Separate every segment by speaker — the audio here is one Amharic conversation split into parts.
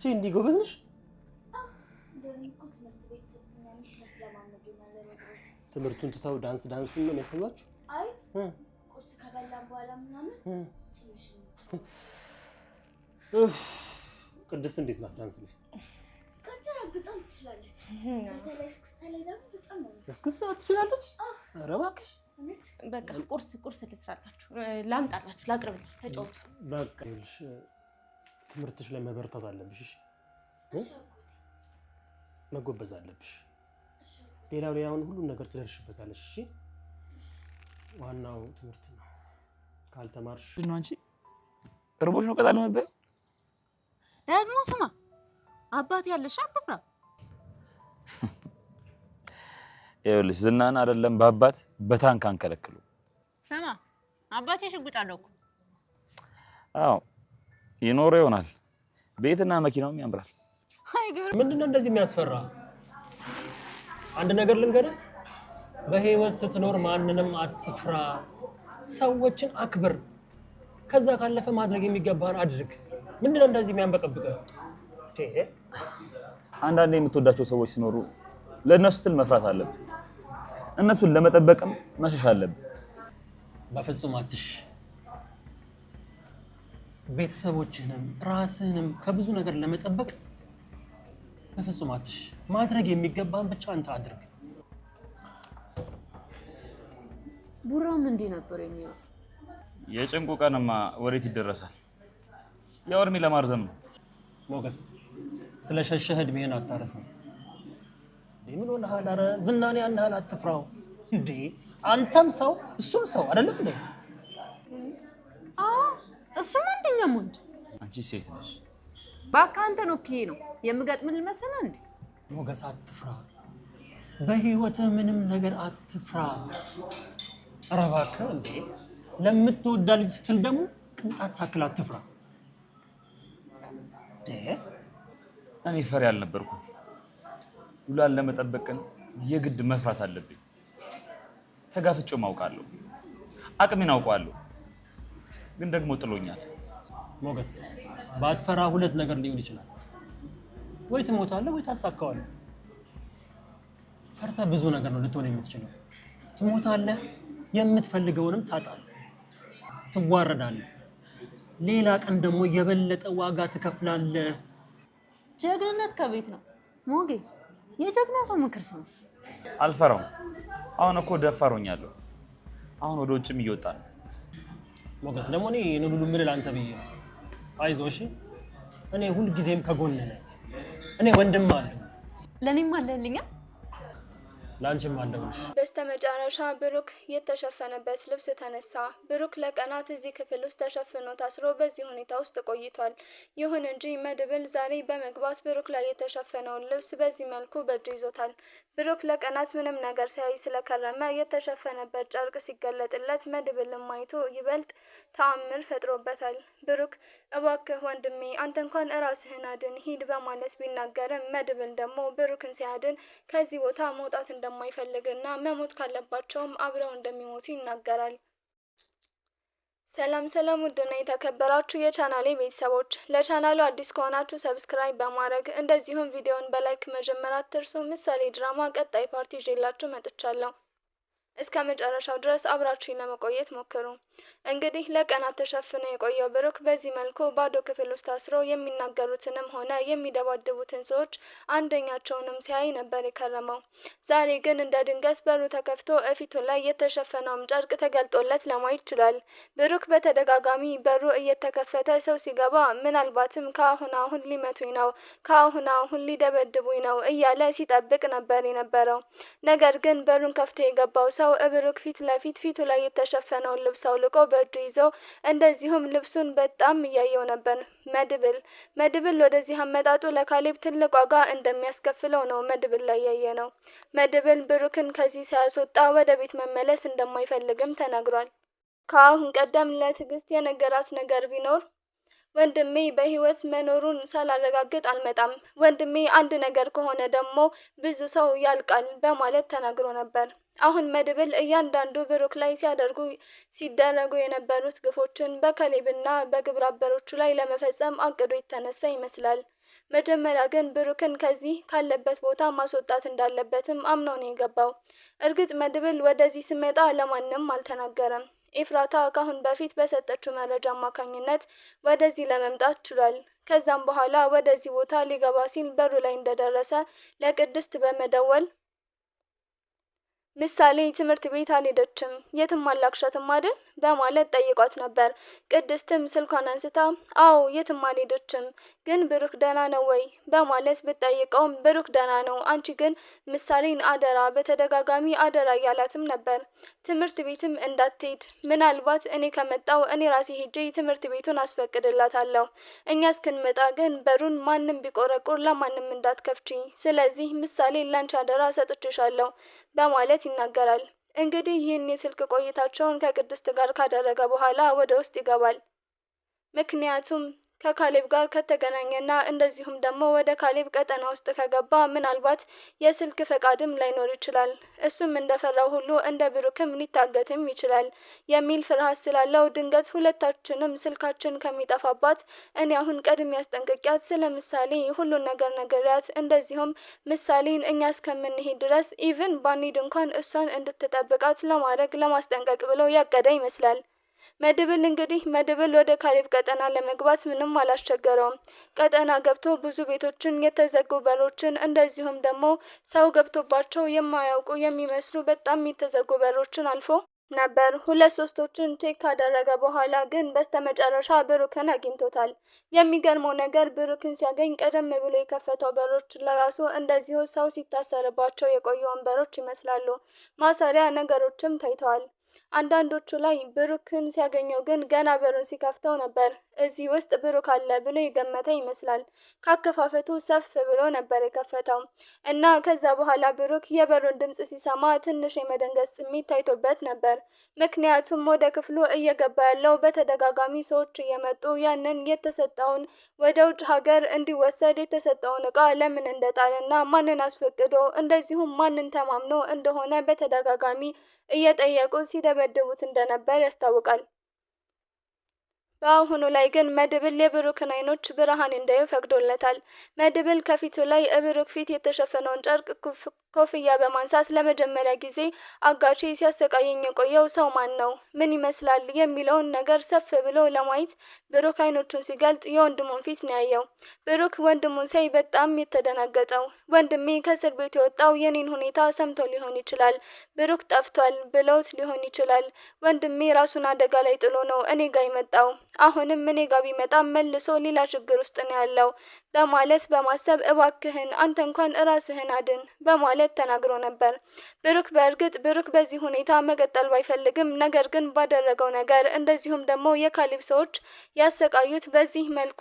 Speaker 1: አንቺ እንዲህ ጎበዝ ነሽ? ትምህርቱን ትተው ዳንሱን ነው የሚያሳዩአችሁ?
Speaker 2: አይ ቁርስ ከበላን በኋላ ምናምን ትንሽ
Speaker 1: ቅድስት እንዴት ናት ዳንስ ላይ?
Speaker 2: ካቻራ በጣም ትችላለች። በተለይ እስክስታ ላይ ደግሞ በጣም ነው።
Speaker 1: እስክስታ ትችላለች? ኧረ እባክሽ።
Speaker 3: በቃ ቁርስ ልስራላችሁ፣ ላምጣላችሁ፣ ላቅርብላችሁ፣ ተጫወቱ።
Speaker 1: በቃ ይኸውልሽ ትምህርትሽ ላይ መበርታት አለብሽ። እሺ መጎበዝ አለብሽ። ሌላውን ሁሉ ነገር ትደርሽበታለሽ። እሺ ዋናው ትምህርት ነው። ካልተማርሽ
Speaker 4: ነው አንቺ እርቦሽ ነው ቀጣለ መበያ
Speaker 3: ደግሞ ስማ አባት ያለሽ አትፍራ።
Speaker 4: ይኸውልሽ ዝናና አይደለም በአባት በታንክ አንከለክሉ።
Speaker 3: ስማ አባቴ ሽጉጥ አለው እኮ።
Speaker 4: አዎ ይኖረው ይሆናል። ቤትና መኪናውም ያምራል።
Speaker 3: አይገርም።
Speaker 1: ምንድነው እንደዚህ የሚያስፈራ? አንድ ነገር ልንገርህ፣ በህይወት ስትኖር ማንንም አትፍራ፣ ሰዎችን አክብር፣ ከዛ ካለፈ ማድረግ የሚገባህን አድርግ። ምንድነው እንደዚህ የሚያንበቀብቀው?
Speaker 4: አንዳንዴ የምትወዳቸው ሰዎች ሲኖሩ ለእነሱ ስትል መፍራት አለብህ። እነሱን ለመጠበቅም መሸሽ አለብህ።
Speaker 1: በፍጹም አትሽ። ቤተሰቦችህንም ራስህንም ከብዙ ነገር ለመጠበቅ በፍጹም አትሽ። ማድረግ የሚገባህን ብቻ አንተ አድርግ።
Speaker 3: ቡራም እንዲህ ነበር የሚለው።
Speaker 4: የጭንቁ ቀንማ ወዴት ይደረሳል? ያው እድሜ ለማርዘም ነው።
Speaker 1: ሞገስ ስለሸሸህ እድሜህን አታረስም። ምን ሆነሃል? ኧረ ዝናኔ ያንሃል አትፍራው እንዴ! አንተም ሰው እሱም ሰው አይደለም እንዴ?
Speaker 3: እሱም አንደኛም ወንድ።
Speaker 4: አንቺ ሴት ነሽ።
Speaker 3: ባካ አንተን ወክዬ ነው የምገጥምልህ መሰለህ እንዴ?
Speaker 1: ሞገስ አትፍራ፣ በህይወትህ ምንም ነገር አትፍራ። ኧረ እባክህ እንዴ! ለምትወዳ ልጅ ስትል ደግሞ ቅንጣት ታክል አትፍራ።
Speaker 4: እኔ ፈሪ አልነበርኩም። ሉላን ለመጠበቅን የግድ መፍራት አለብኝ። ተጋፍጬው አውቃለሁ፣ አቅሜን አውቃለሁ፣ ግን ደግሞ ጥሎኛል።
Speaker 1: ሞገስ ባትፈራ ሁለት ነገር ሊሆን ይችላል። ወይ ትሞታለህ ወይ ታሳካዋለህ። ፈርተህ ብዙ ነገር ነው ልትሆን የምትችለው። ትሞታለህ፣ የምትፈልገውንም ታጣለህ፣ ትዋረዳለህ። ሌላ ቀን ደግሞ የበለጠ ዋጋ ትከፍላለህ።
Speaker 3: ጀግንነት ከቤት ነው ሞጌ። የጀግና ሰው ምክር ሰው
Speaker 4: አልፈራውም። አሁን እኮ ደፋሮኛለሁ። አሁን ወደ ውጭም እየወጣ ነው።
Speaker 1: ሞገስ ደግሞ እኔ ሁሉ ምን ላንተ ብዬ ነው። አይዞሽ፣ እኔ ሁሉ ጊዜም ከጎንህ ነኝ። እኔ ወንድም አለኝ።
Speaker 3: ለኔም አለልኛ፣
Speaker 1: ላንቺም አለውልሽ።
Speaker 5: በስተመጨረሻ ብሩክ የተሸፈነበት ልብስ ተነሳ። ብሩክ ለቀናት እዚህ ክፍል ውስጥ ተሸፍኖ ታስሮ በዚህ ሁኔታ ውስጥ ቆይቷል። ይሁን እንጂ መድብል ዛሬ በመግባት ብሩክ ላይ የተሸፈነውን ልብስ በዚህ መልኩ በእጁ ይዞታል። ብሩክ ለቀናት ምንም ነገር ሳያይ ስለከረመ የተሸፈነበት ጨርቅ ሲገለጥለት መድብልን ማይቶ ይበልጥ ተአምር ፈጥሮበታል። ብሩክ እባክህ ወንድሜ አንተ እንኳን ራስህን አድን ሂድ በማለት ቢናገርም መድብል ደግሞ ብሩክን ሲያድን ከዚህ ቦታ መውጣት እንደማይፈልግና መሞት ካለባቸውም አብረው እንደሚሞቱ ይናገራል። ሰላም ውድና የተከበራችሁ የቻናሌ ቤተሰቦች፣ ለቻናሉ አዲስ ከሆናችሁ ሰብስክራይብ በማድረግ እንደዚሁም ቪዲዮውን በላይክ መጀመር አትርሱ። ምሳሌ ድራማ ቀጣይ ፓርቲ ይዤላችሁ መጥቻለሁ። እስከ መጨረሻው ድረስ አብራችሁኝ ለመቆየት ሞክሩ። እንግዲህ ለቀናት ተሸፍኖ የቆየው ብሩክ በዚህ መልኩ ባዶ ክፍል ውስጥ ታስሮ የሚናገሩትንም ሆነ የሚደባድቡትን ሰዎች አንደኛቸውንም ሲያይ ነበር የከረመው። ዛሬ ግን እንደ ድንገት በሩ ተከፍቶ እፊቱ ላይ የተሸፈነውም ጨርቅ ተገልጦለት ለማየት ችሏል። ብሩክ በተደጋጋሚ በሩ እየተከፈተ ሰው ሲገባ ምናልባትም ከአሁን ሊመቱኝ ነው፣ ከአሁን ሊደበድቡኝ ነው እያለ ሲጠብቅ ነበር የነበረው። ነገር ግን በሩን ከፍቶ የገባው ሰው ብሩክ ፊት ለፊት ፊቱ ላይ የተሸፈነውን ልብስ አውልቆ በእጁ ይዞ እንደዚሁም ልብሱን በጣም እያየው ነበር። መድብል ወደዚህ አመጣጡ ለካሌብ ትልቅ ዋጋ እንደሚያስከፍለው ነው መድብል ላይ ያየ ነው። መድብል ብሩክን ከዚህ ሳያስወጣ ወደ ቤት መመለስ እንደማይፈልግም ተናግሯል። ከአሁን ቀደም ለትዕግስት የነገራት ነገር ቢኖር ወንድሜ በህይወት መኖሩን ሳላረጋግጥ አልመጣም፣ ወንድሜ አንድ ነገር ከሆነ ደግሞ ብዙ ሰው ያልቃል በማለት ተናግሮ ነበር። አሁን መድብል እያንዳንዱ ብሩክ ላይ ሲደረጉ የነበሩት ግፎችን በካሌብና በግብረ አበሮቹ ላይ ለመፈጸም አቅዶ የተነሳ ይመስላል። መጀመሪያ ግን ብሩክን ከዚህ ካለበት ቦታ ማስወጣት እንዳለበትም አምኖ ነው የገባው። እርግጥ መድብል ወደዚህ ስመጣ ለማንም አልተናገረም። ኤፍራታ ካሁን በፊት በሰጠችው መረጃ አማካኝነት ወደዚህ ለመምጣት ችሏል። ከዛም በኋላ ወደዚህ ቦታ ሊገባ ሲል በሩ ላይ እንደደረሰ ለቅድስት በመደወል ምሳሌ ትምህርት ቤት አልሄደችም የትም አላክሻትም አይደል በማለት ጠይቋት ነበር። ቅድስትም ስልኳን አንስታ አዎ የትም አልሄደችም፣ ግን ብሩክ ደህና ነው ወይ በማለት ብትጠይቀውም ብሩክ ደህና ነው፣ አንቺ ግን ምሳሌን አደራ በተደጋጋሚ አደራ እያላትም ነበር። ትምህርት ቤትም እንዳትሄድ፣ ምናልባት እኔ ከመጣው እኔ ራሴ ሄጄ ትምህርት ቤቱን አስፈቅድላታለሁ። እኛ እስክንመጣ ግን በሩን ማንም ቢቆረቁር ለማንም እንዳትከፍቺ፣ ስለዚህ ምሳሌ ላንቺ አደራ ሰጥቼሻለሁ በማለት ይናገራል። እንግዲህ ይህን የስልክ ቆይታቸውን ከቅድስት ጋር ካደረገ በኋላ ወደ ውስጥ ይገባል። ምክንያቱም ከካሌብ ጋር ከተገናኘና እንደዚሁም ደግሞ ወደ ካሌብ ቀጠና ውስጥ ከገባ ምናልባት የስልክ ፈቃድም ላይኖር ይችላል። እሱም እንደፈራው ሁሉ እንደ ብሩክም ሊታገትም ይችላል የሚል ፍርሃት ስላለው ድንገት ሁለታችንም ስልካችን ከሚጠፋባት እኔ አሁን ቀድሜ ያስጠንቅቂያት ስለ ምሳሌ ሁሉን ነገር ነግሬያት፣ እንደዚሁም ምሳሌን እኛ እስከምንሄድ ድረስ ኢቭን ባንሄድ እንኳን እሷን እንድትጠብቃት ለማስጠንቀቅ ብለው ያቀደ ይመስላል። መድብል ወደ ካሌብ ቀጠና ለመግባት ምንም አላስቸገረውም። ቀጠና ገብቶ ብዙ ቤቶችን፣ የተዘጉ በሮችን እንደዚሁም ደግሞ ሰው ገብቶባቸው የማያውቁ የሚመስሉ በጣም የተዘጉ በሮችን አልፎ ነበር። 2-3ቶችን ቼክ ካደረገ በኋላ ግን በስተመጨረሻ ብሩክን አግኝቶታል። የሚገርመው ነገር ብሩክን ሲያገኝ ቀደም ብሎ የከፈተው በሮች ለራሱ እንደዚሁ ሰው ሲታሰርባቸው የቆዩ ወንበሮች ይመስላሉ። ማሰሪያ ነገሮችም ታይተዋል። አንዳንዶቹ ላይ ብሩክን ሲያገኘው ግን ገና በሩን ሲከፍተው ነበር እዚህ ውስጥ ብሩክ አለ ብሎ የገመተ ይመስላል። ካከፋፈቱ ሰፍ ብሎ ነበር የከፈተው እና ከዛ በኋላ ብሩክ የበሩን ድምጽ ሲሰማ ትንሽ የመደንገጥ ስሜት ታይቶበት ነበር። ምክንያቱም ወደ ክፍሉ እየገባ ያለው በተደጋጋሚ ሰዎች እየመጡ ያንን የተሰጠውን ወደ ውጭ ሀገር እንዲወሰድ የተሰጠውን እቃ ለምን እንደጣለና ማንን አስፈቅዶ እንደዚሁም ማንን ተማምኖ እንደሆነ በተደጋጋሚ እየጠየቁ ሲደበድቡት እንደነበር ያስታውቃል። በአሁኑ ላይ ግን መድብል የብሩክን አይኖች ብርሃን እንዳዩ ፈቅዶለታል። መድብል ከፊቱ ላይ ብሩክ ፊት የተሸፈነውን ጨርቅ ኮፍያ በማንሳት ለመጀመሪያ ጊዜ አጋቼ ሲያሰቃየኝ የቆየው ሰው ማን ነው? ምን ይመስላል? የሚለውን ነገር ሰፍ ብሎ ለማየት ብሩክ አይኖቹን ሲገልጥ የወንድሙን ፊት ነው ያየው። ብሩክ ወንድሙን ሳይ በጣም የተደናገጠው፣ ወንድሜ ከእስር ቤት የወጣው የኔን ሁኔታ ሰምቶ ሊሆን ይችላል፣ ብሩክ ጠፍቷል ብለውት ሊሆን ይችላል፣ ወንድሜ ራሱን አደጋ ላይ ጥሎ ነው እኔ ጋ የመጣው፣ አሁንም እኔ ጋ ቢመጣ መልሶ ሌላ ችግር ውስጥ ነው ያለው በማለት በማሰብ እባክህን አንተ እንኳን ራስህን አድን በማለት ተናግሮ ነበር። በእርግጥ ብሩክ በዚህ ሁኔታ መቀጠል ባይፈልግም ነገር ግን ባደረገው ነገር እንደዚሁም ደግሞ የካሌብ ሰዎች ያሰቃዩት በዚህ መልኩ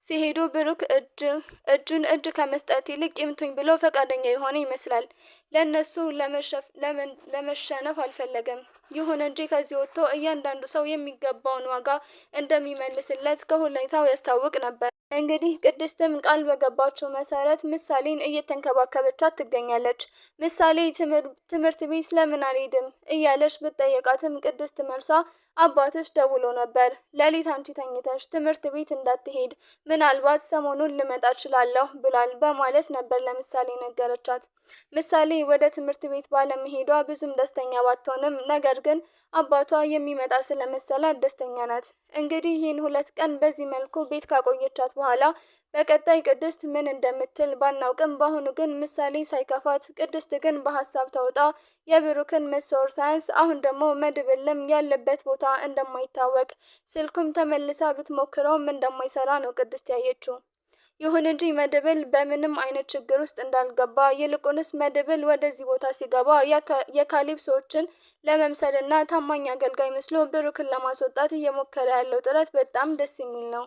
Speaker 5: ሲሄዱ ብሩክ እጅ ከመስጠት ይልቅ ይምቱኝ ብሎ ፈቃደኛ የሆነ ይመስላል። ለነሱ ለመሸነፍ አልፈለገም። ይሁን እንጂ ከዚህ ወጥቶ እያንዳንዱ ሰው የሚገባውን ዋጋ እንደሚመልስለት ከሁኔታው ያስታውቅ ነበር። እንግዲህ ቅድስትም ቃል በገባችው መሰረት ምሳሌን እየተንከባከበቻት ትገኛለች። ምሳሌ ትምህርት ቤት ለምን አልሄድም እያለች ብትጠይቃትም ቅድስት መልሷ አባትሽ ደውሎ ነበር ሌሊት አንቺ ተኝተሽ ትምህርት ቤት እንዳትሄድ ምናልባት ሰሞኑን ልመጣ እችላለሁ ብሏል በማለት ነበር ለምሳሌ ነገረቻት። ምሳሌ ወደ ትምህርት ቤት ባለመሄዷ ብዙም ደስተኛ ባትሆንም ነገር ግን አባቷ የሚመጣ ስለመሰላት ደስተኛ ናት። እንግዲህ ይህን 2 ቀን በዚህ መልኩ ቤት ካቆየቻት በኋላ በቀጣይ ቅድስት ምን እንደምትል ባናውቅም በአሁኑ ግን ምሳሌ ሳይከፋት ቅድስት ግን በሀሳብ ተውጣ የብሩክን መሰወር ሳያንስ አሁን ደግሞ መድብልም ያለበት ቦታ እንደማይታወቅ ስልኩም ተመልሳ ብትሞክረውም እንደማይሰራ ነው ቅድስት ያየችው። ይሁን እንጂ መድብል በምንም አይነት ችግር ውስጥ እንዳልገባ ይልቁንስ መድብል ወደዚህ ቦታ ሲገባ የካሌብ ሰዎችን ለመምሰልና ታማኝ አገልጋይ መስሎ ብሩክን ለማስወጣት እየሞከረ ያለው ጥረት በጣም ደስ የሚል ነው።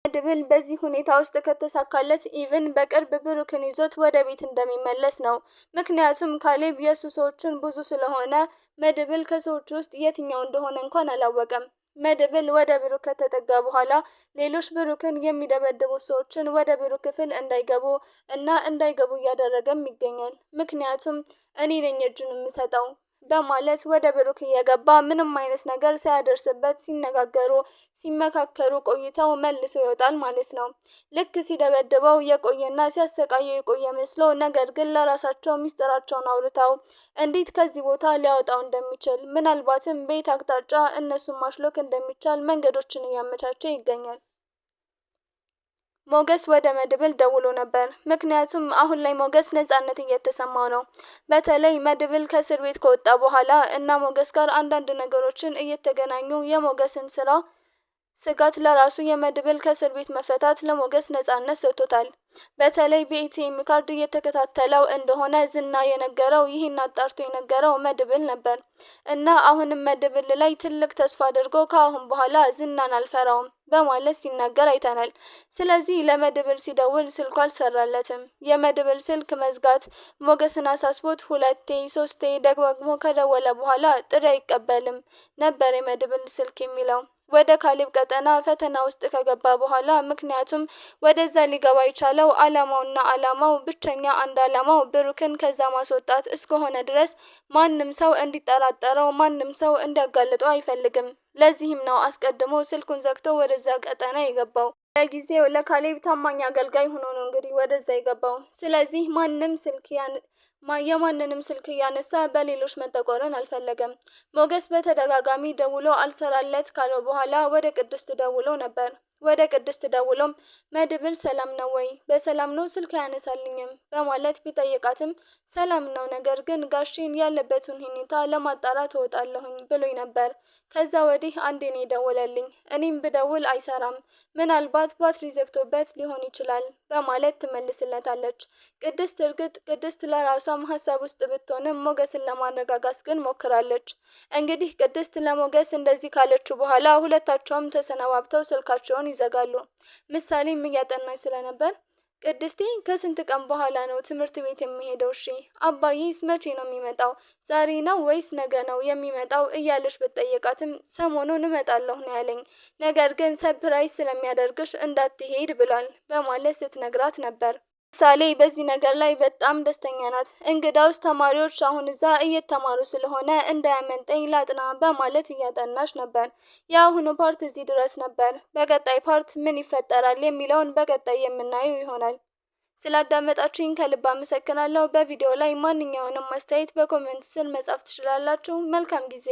Speaker 5: መድብል በዚህ ሁኔታ ውስጥ ከተሳካለት ኢቭን በቅርብ ብሩክን ይዞት ወደ ቤት እንደሚመለስ ነው። ምክንያቱም ካሌብ የሱ ሰዎችን ብዙ ስለሆነ መድብል ከሰዎቹ ውስጥ የትኛው እንደሆነ እንኳን አላወቀም። መድብል ወደ ብሩክ ከተጠጋ በኋላ ሌሎች ብሩክን የሚደበድቡ ሰዎችን ወደ ብሩክ ክፍል እንዳይገቡ እያደረገም ይገኛል። ምክንያቱም እኔ ነኝ እጁን የምሰጠው በማለት ወደ ብሩክ እየገባ ምንም አይነት ነገር ሳያደርስበት ሲመካከሩ ቆይተው መልሶ ይወጣል ማለት ነው። ልክ ሲደበድበው የቆየና ሲያሰቃየው የቆየ መስሎ፣ ነገር ግን ለራሳቸው ሚስጥራቸውን አውርተው እንዴት ከዚህ ቦታ ሊያወጣው እንደሚችል ምናልባትም በየት አቅጣጫ እነሱን ማሽሎክ እንደሚቻል መንገዶችን እያመቻቸ ይገኛል። ሞገስ ወደ መድብል ደውሎ ነበር። ምክንያቱም አሁን ላይ ሞገስ ነጻነት እየተሰማው ነው። በተለይ መድብል ከእስር ቤት ከወጣ በኋላ እና ሞገስ ጋር አንዳንድ ነገሮችን እየተገናኙ የሞገስን ስጋት ለራሱ የመድብል ከእስር ቤት መፈታት ለሞገስ ነጻነት ሰጥቶታል። በተለይ በኤቲኤም ካርድ እየተከታተለው እንደሆነ ዝና የነገረው ይህን አጣርቶ የነገረው መድብል ነበር እና አሁንም መድብል ላይ ትልቅ ተስፋ አድርጎ ከአሁን በኋላ ዝናን አልፈራውም በማለት ሲናገር አይተናል። ስለዚህ ለመድብል ሲደውል ስልኩ አልሰራለትም። የመድብል ስልክ መዝጋት ሞገስን አሳስቦት 2-3 ደግሞ ከደወለ በኋላ ጥሪ አይቀበልም ነበር የመድብል ስልክ የሚለው። ወደ ካሌብ ቀጠና ፈተና ውስጥ ከገባ በኋላ ምክንያቱም ወደዛ ሊገባ የቻለው አላማው ብቸኛ አንድ አላማው ብሩክን ከዛ ማስወጣት እስከሆነ ድረስ ማንም ሰው እንዲጠራጠረው ማንም ሰው እንዲያጋልጠው አይፈልግም። ለዚህም ነው አስቀድሞ ስልኩን ዘግቶ ወደዛ ቀጠና የገባው። ለጊዜው ለካሌብ ታማኝ አገልጋይ ሆኖ ነው እንግዲህ ወደዛ የገባው። ስለዚህ የማንንም ስልክ እያነሳ በሌሎች መጠቆርን አልፈለገም። ሞገስ በተደጋጋሚ ደውሎ አልሰራለት ካለው በኋላ ወደ ቅድስት ደውሎ ነበር። ወደ ቅድስት ደውሎም መድብል ሰላም ነው ወይ? በሰላም ነው፣ ስልክ አያነሳልኝም በማለት ቢጠይቃትም ሰላም ነው፣ ነገር ግን ጋሽን ያለበትን ሁኔታ ለማጣራት እወጣለሁኝ ብሎኝ ነበር። ከዛ ወዲህ አንዴ ነው የደወለልኝ። እኔም ብደውል አይሰራም፣ ምናልባት ባትሪ ዘግቶበት ሊሆን ይችላል በማለት ትመልስለታለች። ቅድስት ለራሷም ሀሳብ ውስጥ ብትሆንም ሞገስን ለማረጋጋት ግን ሞክራለች። እንግዲህ ቅድስት ለሞገስ እንደዚህ ካለችው በኋላ ሁለታቸውም ተሰነባብተው ስልካቸውን ይዘጋሉ። ምሳሌም እያጠናች ስለነበር ቅድስቴ ከስንት ቀን በኋላ ነው ትምህርት ቤት የሚሄደው? እሺ አባዬስ መቼ ነው የሚመጣው? ዛሬ ነው ወይስ ነገ ነው የሚመጣው? እያለች ብትጠይቃትም ሰሞኑን እመጣለሁ ነው ያለኝ፣ ነገር ግን ሰርፕራይዝ ስለሚያደርግሽ እንዳትሄድ ብሏል በማለት ስትነግራት ነበር። ምሳሌ በዚህ ነገር ላይ በጣም ደስተኛ ናት። እንግዳውስ ተማሪዎች አሁን እዛ እየተማሩ ስለሆነ እንዳያመልጠኝ ላጥና በማለት እያጠናች ነበር። የአሁኑ ፓርት እዚህ ድረስ ነበር። በቀጣይ ፓርት ምን ይፈጠራል የሚለውን በቀጣይ የምናየው ይሆናል። ስላዳመጣችሁኝ ከልብ አመሰግናለሁ። በቪዲዮ ላይ ማንኛውንም አስተያየት በኮሜንት ስር መጻፍ ትችላላችሁ። መልካም ጊዜ